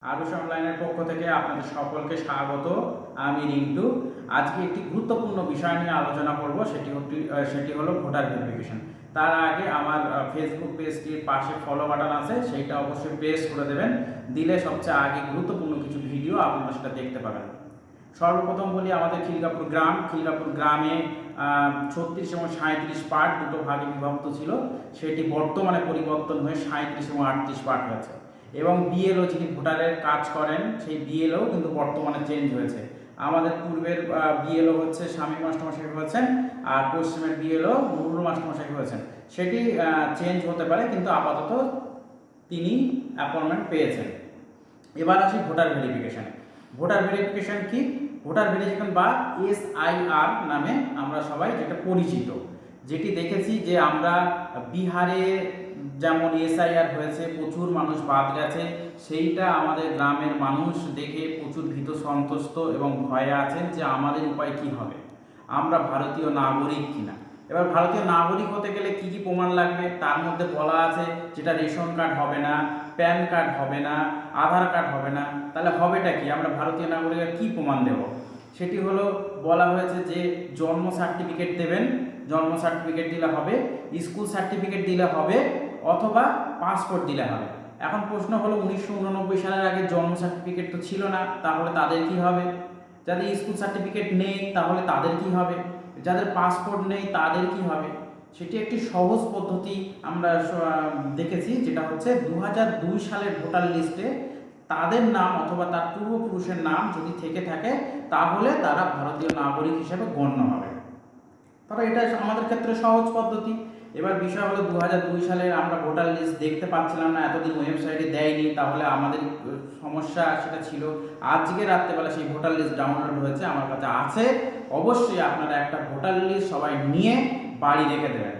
আরুষ অনলাইনের পক্ষ থেকে আপনাদের সকলকে স্বাগত। আমি রিন্টু। আজকে একটি গুরুত্বপূর্ণ বিষয় নিয়ে আলোচনা করব, সেটি হলো ভোটার ভেরিফিকেশন। তার আগে আমার ফেসবুক পেজটির পাশে ফলো বাটন আছে, সেইটা অবশ্যই প্রেস করে দেবেন। দিলে সবচেয়ে আগে গুরুত্বপূর্ণ কিছু ভিডিও আপনারা সেটা দেখতে পাবেন। সর্বপ্রথম বলি, আমাদের খিলগাপুর গ্রামে 36 এবং 37 পার্ট দুটো ভাগে বিভক্ত ছিল। সেটি বর্তমানে পরিবর্তন হয়ে 37 এবং 38 পার্ট হয়েছে। এবং বিএলও যিনি ভোটারের কাজ করেন, সেই বিএলও কিন্তু বর্তমানে চেঞ্জ হয়েছে। আমাদের পূর্বের বিএলও হচ্ছে শামীম মাস্টারমশাই হয়েছেন, আর পশ্চিমের বিএলও নুরুল মাস্টারমশাই হয়েছেন। সেটি চেঞ্জ হতে পারে, কিন্তু আপাতত তিনি অ্যাপয়েন্টমেন্ট পেয়েছেন। এবার আসি ভোটার ভেরিফিকেশানে। ভোটার ভেরিফিকেশান কি? ভোটার ভেরিফিকেশন বা SIR নামে আমরা সবাই যেটা পরিচিত, যেটি দেখেছি যে আমরা বিহারে যেমন SIR হয়েছে, প্রচুর মানুষ বাদ গেছে, সেইটা আমাদের গ্রামের মানুষ দেখে প্রচুর ভীত সন্ত্রস্ত এবং ভয়ে আছেন যে আমাদের উপায় কি হবে, আমরা ভারতীয় নাগরিক কিনা। এবার ভারতীয় নাগরিক হতে গেলে কি কি প্রমাণ লাগবে, তার মধ্যে বলা আছে যেটা রেশন কার্ড হবে না, প্যান কার্ড হবে না, আধার কার্ড হবে না। তাহলে হবেটা কি? আমরা ভারতীয় নাগরিকের কি প্রমাণ দেব? সেটি হলো বলা হয়েছে যে জন্ম সার্টিফিকেট দেবেন, জন্ম সার্টিফিকেট দিলে হবে, স্কুল সার্টিফিকেট দিলে হবে, অথবা পাসপোর্ট দিলে হবে। এখন প্রশ্ন হলো, 1989 সালের আগে জন্ম সার্টিফিকেট তো ছিল না, তাহলে তাদের কি হবে? যাদের স্কুল সার্টিফিকেট নেই তাহলে তাদের কি হবে? যাদের পাসপোর্ট নেই তাদের কি হবে? সেটি একটি সহজ পদ্ধতি আমরা দেখেছি, যেটা হচ্ছে 2002 সালের ভোটার লিস্টে তাদের নাম অথবা তার পূর্বপুরুষের নাম যদি থেকে থাকে, তাহলে তারা ভারতীয় নাগরিক হিসেবে গণ্য হবে। তবে এটা আমাদের ক্ষেত্রে সহজ পদ্ধতি। এবার বিষয় হলো, 2002 সালের আমরা ভোটার লিস্ট দেখতে পাচ্ছিলাম না, এতদিন ওয়েবসাইটে দেয়নি, তাহলে আমাদের সমস্যা সেটা ছিল। আজকে রাত্রেবেলা সেই ভোটার লিস্ট ডাউনলোড হয়েছে, আমার কাছে আছে। অবশ্যই আপনারা একটা ভোটার লিস্ট সবাই নিয়ে বাড়ি রেখে দেবেন।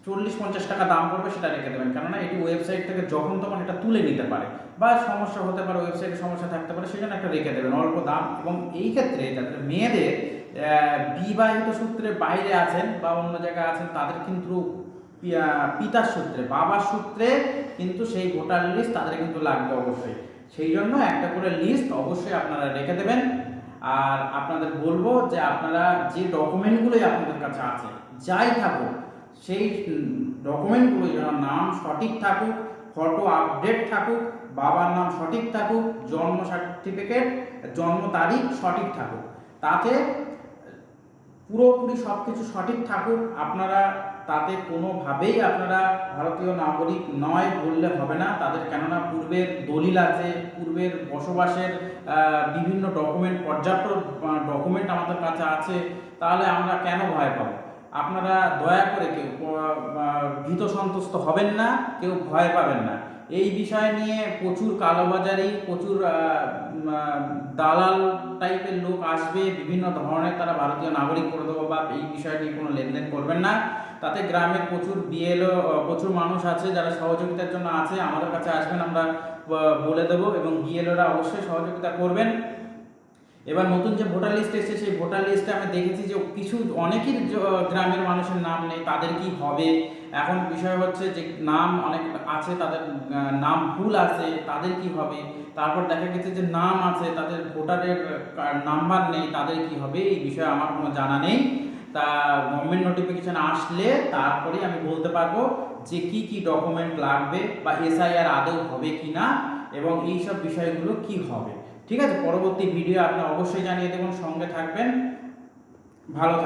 40-50 টাকা দাম পড়বে, সেটা রেখে দেবেন, কেননা এটি ওয়েবসাইট থেকে যখন তখন এটা তুলে নিতে পারে, বা সমস্যা হতে পারে, ওয়েবসাইটে সমস্যা থাকতে পারে, সেই জন্য একটা রেখে দেবেন, অল্প দাম। এবং এই ক্ষেত্রে যাদের মেয়েদের বিবাহিত সূত্রে বাইরে আছেন বা অন্য জায়গায় আছেন, তাদের কিন্তু পিতার সূত্রে, বাবার সূত্রে কিন্তু সেই ভোটার লিস্ট তাদের কিন্তু লাগবে অবশ্যই। সেই জন্য একটা করে লিস্ট অবশ্যই আপনারা রেখে দেবেন। আর আপনাদের বলবো যে আপনারা যে ডকুমেন্টগুলোই আপনাদের কাছে আছে, যাই থাকুক, সেই ডকুমেন্টগুলো যেন নাম সঠিক থাকুক, ফটো আপডেট থাকুক, বাবার নাম সঠিক থাকুক, জন্ম সার্টিফিকেট, জন্ম তারিখ সঠিক থাকুক, তাতে পুরোপুরি সব কিছু সঠিক থাকুক। আপনারা তাতে কোনোভাবেই আপনারা ভারতীয় নাগরিক নয় বললে হবে না তাদের, কেননা পূর্বের দলিল আছে, পূর্বের বসবাসের বিভিন্ন ডকুমেন্ট, পর্যাপ্ত ডকুমেন্ট আমাদের কাছে আছে। তাহলে আমরা কেন ভয় পাবো? আপনারা দয়া করে কেউ ভীত সন্ত্রস্ত হবেন না, কেউ ভয় পাবেন না। এই বিষয় নিয়ে প্রচুর কালোবাজারি, প্রচুর দালাল টাইপের লোক আসবে, বিভিন্ন ধরনের তারা ভারতীয় নাগরিক করে দেবো, বা এই বিষয় নিয়ে কোনো লেনদেন করবেন না। তাতে গ্রামের প্রচুর বিএলও, প্রচুর মানুষ আছে যারা সহযোগিতার জন্য আছে, আমাদের কাছে আসবেন, আমরা বলে দেবো, এবং বিএলওরা অবশ্যই সহযোগিতা করবেন। এবার নতুন যে ভোটার লিস্ট এসেছে, সেই ভোটার লিস্টে আমি দেখেছি যে অনেকের গ্রামের মানুষের নাম নেই, তাদের কি হবে? এখন বিষয় হচ্ছে যে নাম অনেক আছে, তাদের নাম ভুল আছে, তাদের কি হবে? তারপর দেখা গেছে যে নাম আছে, তাদের ভোটারের নাম্বার নেই, তাদের কি হবে? এই বিষয়ে আমার কোনো জানা নেই। তা গভর্নমেন্ট নোটিফিকেশান আসলে তারপরেই আমি বলতে পারবো যে কি কি ডকুমেন্ট লাগবে, বা SIR আদৌ হবে কি না, এবং এইসব বিষয়গুলো কি হবে। ঠিক আছে, পরবর্তী ভিডিও আপনি অবশ্যই জানিয়ে দেবেন, সঙ্গে থাকবেন, ভালো থাকবেন।